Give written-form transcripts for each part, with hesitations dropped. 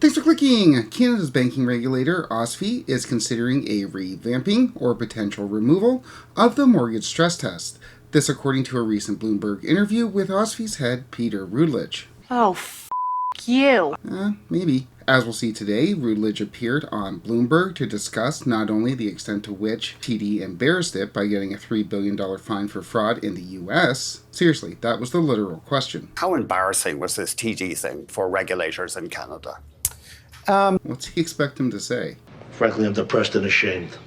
Thanks for clicking! Canada's banking regulator, OSFI, is considering a revamping or potential removal of the mortgage stress test. This according to a recent Bloomberg interview with OSFI's head, Peter Routledge. Oh, you. Maybe. As we'll see today, Routledge appeared on Bloomberg to discuss not only the extent to which TD embarrassed it by getting a $3 billion fine for fraud in the US. Seriously, that was the literal question. How embarrassing was this TD thing for regulators in Canada? What's he expect him to say? Frankly, I'm depressed and ashamed.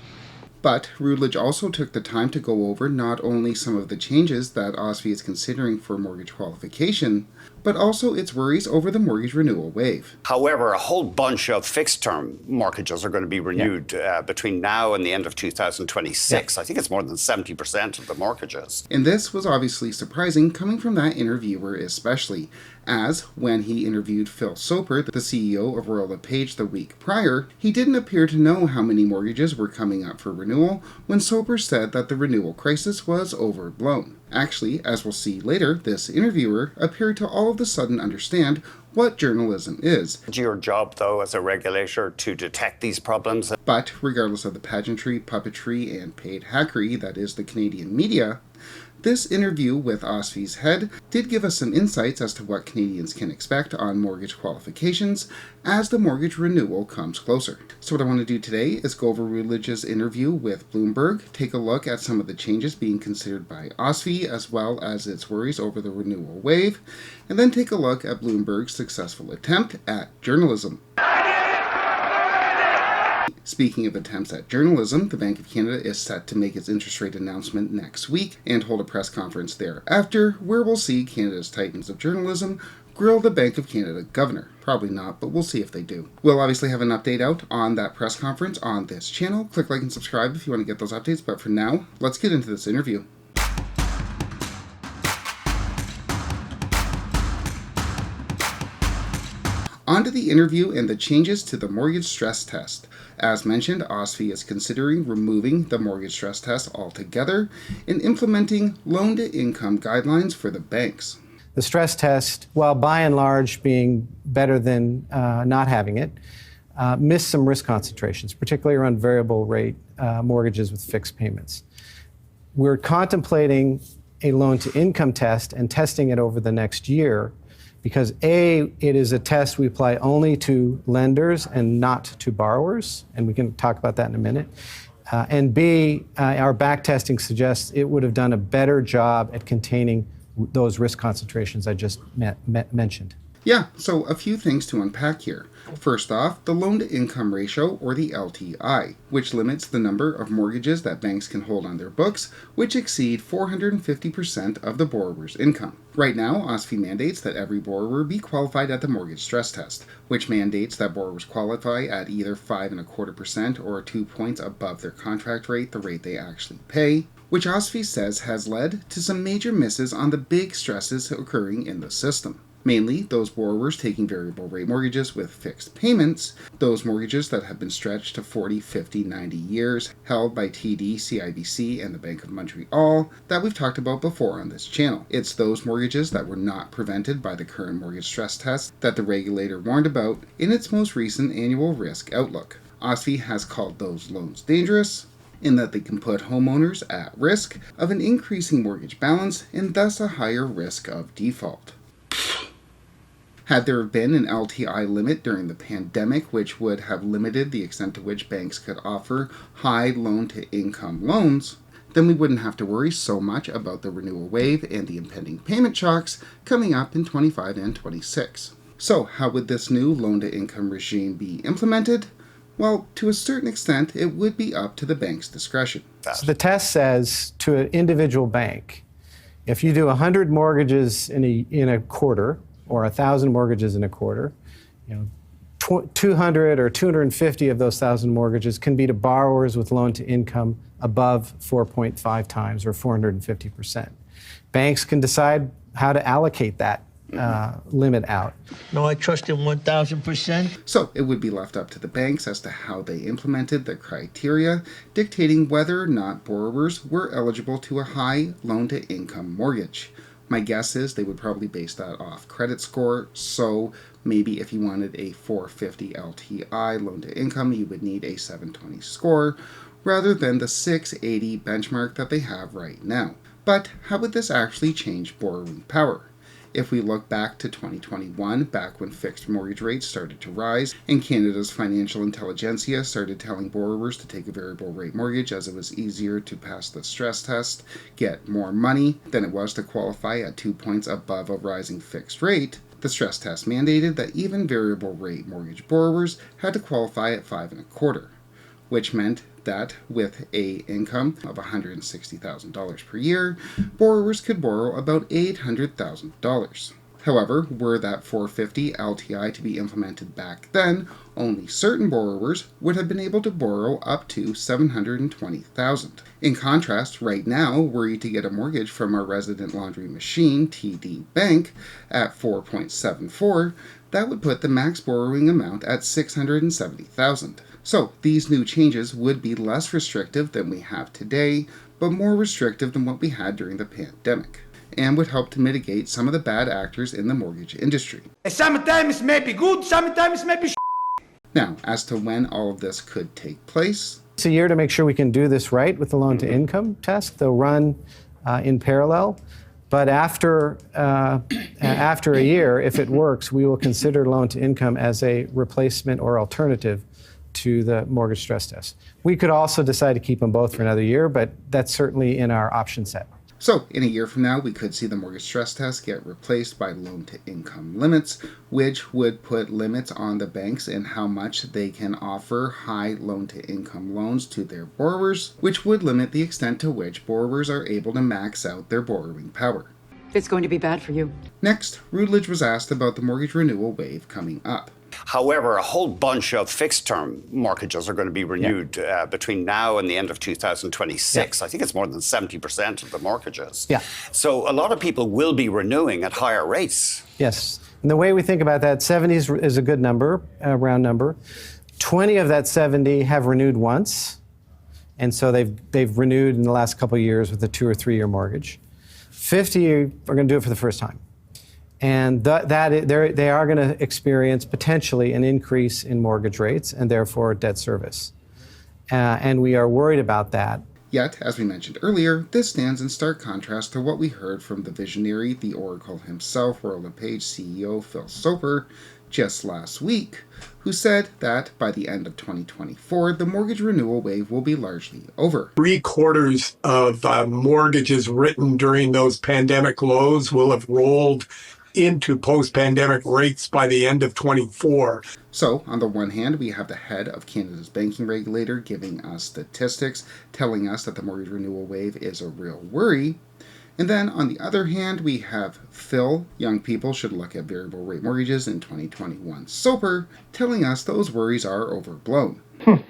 But Routledge also took the time to go over not only some of the changes that OSFI is considering for mortgage qualification, but also its worries over the mortgage renewal wave. However, a whole bunch of fixed-term mortgages are going to be renewed between now and the end of 2026. I think it's more than 70% of the mortgages. And this was obviously surprising coming from that interviewer especially, as when he interviewed Phil Soper, the CEO of Routledge the week prior, he didn't appear to know how many mortgages were coming up for renewal when Soper said that the renewal crisis was overblown. Actually, as we'll see later, this interviewer appeared to all of a sudden understand what journalism is. It's your job, though, as a regulator, to detect these problems. But regardless of the pageantry, puppetry, and paid hackery that is the Canadian media, this interview with OSFI's head did give us some insights as to what Canadians can expect on mortgage qualifications as the mortgage renewal comes closer. So what I want to do today is go over Routledge's interview with Bloomberg, take a look at some of the changes being considered by OSFI as well as its worries over the renewal wave, and then take a look at Bloomberg's successful attempt at journalism. Speaking of attempts at journalism, the Bank of Canada is set to make its interest rate announcement next week and hold a press conference thereafter, where we'll see Canada's titans of journalism grill the Bank of Canada governor. Probably not, but we'll see if they do. We'll obviously have an update out on that press conference on this channel. Click like and subscribe if you want to get those updates, but for now, let's get into this interview. On to the interview and the changes to the mortgage stress test. As mentioned, OSFI is considering removing the mortgage stress test altogether and implementing loan-to-income guidelines for the banks. The stress test, while by and large being better than not having it, missed some risk concentrations, particularly around variable rate mortgages with fixed payments. We're contemplating a loan-to-income test and testing it over the next year because A, it is a test we apply only to lenders and not to borrowers, and we can talk about that in a minute. And B, our back testing suggests it would have done a better job at containing those risk concentrations I just mentioned. Yeah, so a few things to unpack here. First off, the loan-to-income ratio, or the LTI, which limits the number of mortgages that banks can hold on their books, which exceed 450% of the borrower's income. Right now, OSFI mandates that every borrower be qualified at the mortgage stress test, which mandates that borrowers qualify at either 5.25% or 2 points above their contract rate, the rate they actually pay, which OSFI says has led to some major misses on the big stresses occurring in the system. Mainly those borrowers taking variable rate mortgages with fixed payments, those mortgages that have been stretched to 40, 50, 90 years, held by TD, CIBC, and the Bank of Montreal that we've talked about before on this channel. It's those mortgages that were not prevented by the current mortgage stress test that the regulator warned about in its most recent annual risk outlook. OSFI has called those loans dangerous, in that they can put homeowners at risk of an increasing mortgage balance and thus a higher risk of default. Had there been an LTI limit during the pandemic, which would have limited the extent to which banks could offer high loan-to-income loans, then we wouldn't have to worry so much about the renewal wave and the impending payment shocks coming up in 25 and 26. So, how would this new loan-to-income regime be implemented? Well, to a certain extent, it would be up to the bank's discretion. So the test says to an individual bank, if you do 100 mortgages in a quarter, or 1,000 mortgages in a quarter, 200 or 250 of those 1,000 mortgages can be to borrowers with loan to income above 4.5 times or 450%. Banks can decide how to allocate that limit out. No, I trust him 1,000%. So it would be left up to the banks as to how they implemented the criteria, dictating whether or not borrowers were eligible to a high loan-to-income mortgage. My guess is they would probably base that off credit score, so maybe if you wanted a 450 LTI loan to income, you would need a 720 score, rather than the 680 benchmark that they have right now. But how would this actually change borrowing power? If we look back to 2021, back when fixed mortgage rates started to rise, and Canada's financial intelligentsia started telling borrowers to take a variable rate mortgage as it was easier to pass the stress test, get more money than it was to qualify at 2 points above a rising fixed rate, the stress test mandated that even variable rate mortgage borrowers had to qualify at 5.25, which meant that with a income of $160,000 per year, borrowers could borrow about $800,000. However, were that 450 LTI to be implemented back then, only certain borrowers would have been able to borrow up to $720,000. In contrast, right now, were you to get a mortgage from our resident laundry machine, TD Bank, at 4.74, that would put the max borrowing amount at $670,000. So these new changes would be less restrictive than we have today, but more restrictive than what we had during the pandemic, and would help to mitigate some of the bad actors in the mortgage industry. Sometimes may be good, sometimes may be Now, as to when all of this could take place, It's a year to make sure we can do this right with the loan to income test. They'll run in parallel. But after a year, if it works, we will consider loan to income as a replacement or alternative to the mortgage stress test. We could also decide to keep them both for another year, but that's certainly in our option set. So, in a year from now, we could see the mortgage stress test get replaced by loan-to-income limits, which would put limits on the banks in how much they can offer high loan-to-income loans to their borrowers, which would limit the extent to which borrowers are able to max out their borrowing power. It's going to be bad for you. Next, Routledge was asked about the mortgage renewal wave coming up. However, a whole bunch of fixed-term mortgages are going to be renewed between now and the end of 2026. I think it's more than 70% of the mortgages. Yeah. So a lot of people will be renewing at higher rates. Yes. And the way we think about that, 70 is a good number, a round number. 20 of that 70 have renewed once. And so they've renewed in the last couple of years with a 2 or 3 year mortgage. 50 are going to do it for the first time. And they are going to experience potentially an increase in mortgage rates and therefore debt service. And we are worried about that. Yet, as we mentioned earlier, this stands in stark contrast to what we heard from the visionary, the Oracle himself, Royal LePage CEO Phil Soper, just last week, who said that by the end of 2024, the mortgage renewal wave will be largely over. 3/4 of mortgages written during those pandemic lows will have rolled into post-pandemic rates by the end of 24. So, on the one hand, we have the head of Canada's banking regulator giving us statistics telling us that the mortgage renewal wave is a real worry. And then, on the other hand, we have Phil, young people should look at variable rate mortgages in 2021 Soper, telling us those worries are overblown. What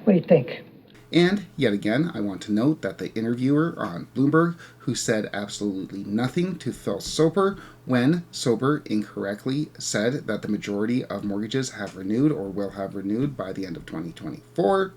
do you think? And, yet again, I want to note that the interviewer on Bloomberg, who said absolutely nothing to Phil Soper when Soper incorrectly said that the majority of mortgages have renewed or will have renewed by the end of 2024,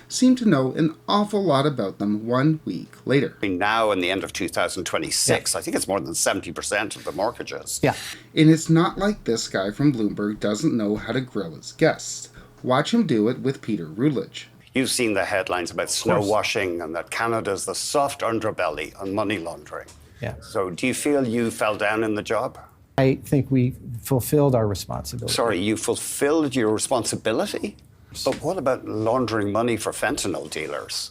seemed to know an awful lot about them 1 week later. Between now and the end of 2026, I think it's more than 70% of the mortgages. Yeah. And it's not like this guy from Bloomberg doesn't know how to grill his guests. Watch him do it with Peter Routledge. You've seen the headlines about snow washing and that Canada's the soft underbelly on money laundering. Yeah. So do you feel you fell down in the job? I think we fulfilled our responsibility. Sorry, you fulfilled your responsibility? But what about laundering money for fentanyl dealers?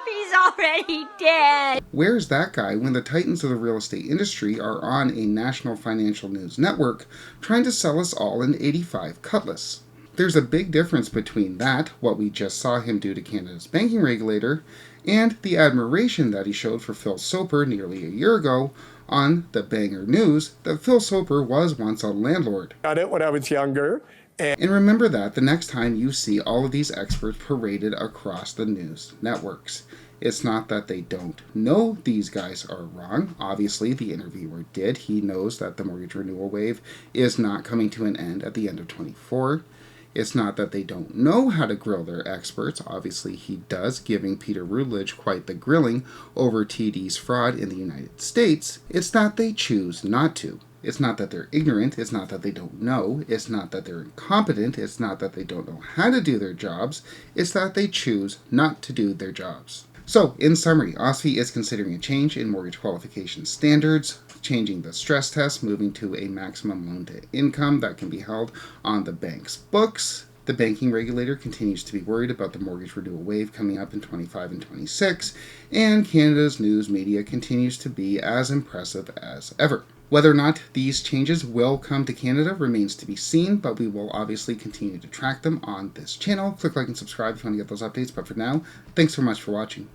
He's already dead. Where's that guy when the titans of the real estate industry are on a national financial news network trying to sell us all an 85 Cutlass? There's a big difference between that, what we just saw him do to Canada's banking regulator, and the admiration that he showed for Phil Soper nearly a year ago on the Banger News that Phil Soper was once a landlord. Got it when I was younger. And remember that the next time you see all of these experts paraded across the news networks. It's not that they don't know these guys are wrong. Obviously, the interviewer did. He knows that the mortgage renewal wave is not coming to an end at the end of 24. It's not that they don't know how to grill their experts. Obviously, he does, giving Peter Routledge quite the grilling over TD's fraud in the United States. It's that they choose not to. It's not that they're ignorant, it's not that they don't know, it's not that they're incompetent, it's not that they don't know how to do their jobs, it's that they choose not to do their jobs. So, in summary, OSFI is considering a change in mortgage qualification standards, changing the stress test, moving to a maximum loan to income that can be held on the bank's books. The banking regulator continues to be worried about the mortgage renewal wave coming up in 25 and 26, and Canada's news media continues to be as impressive as ever. Whether or not these changes will come to Canada remains to be seen, but we will obviously continue to track them on this channel. Click like and subscribe if you want to get those updates, but for now, thanks so much for watching.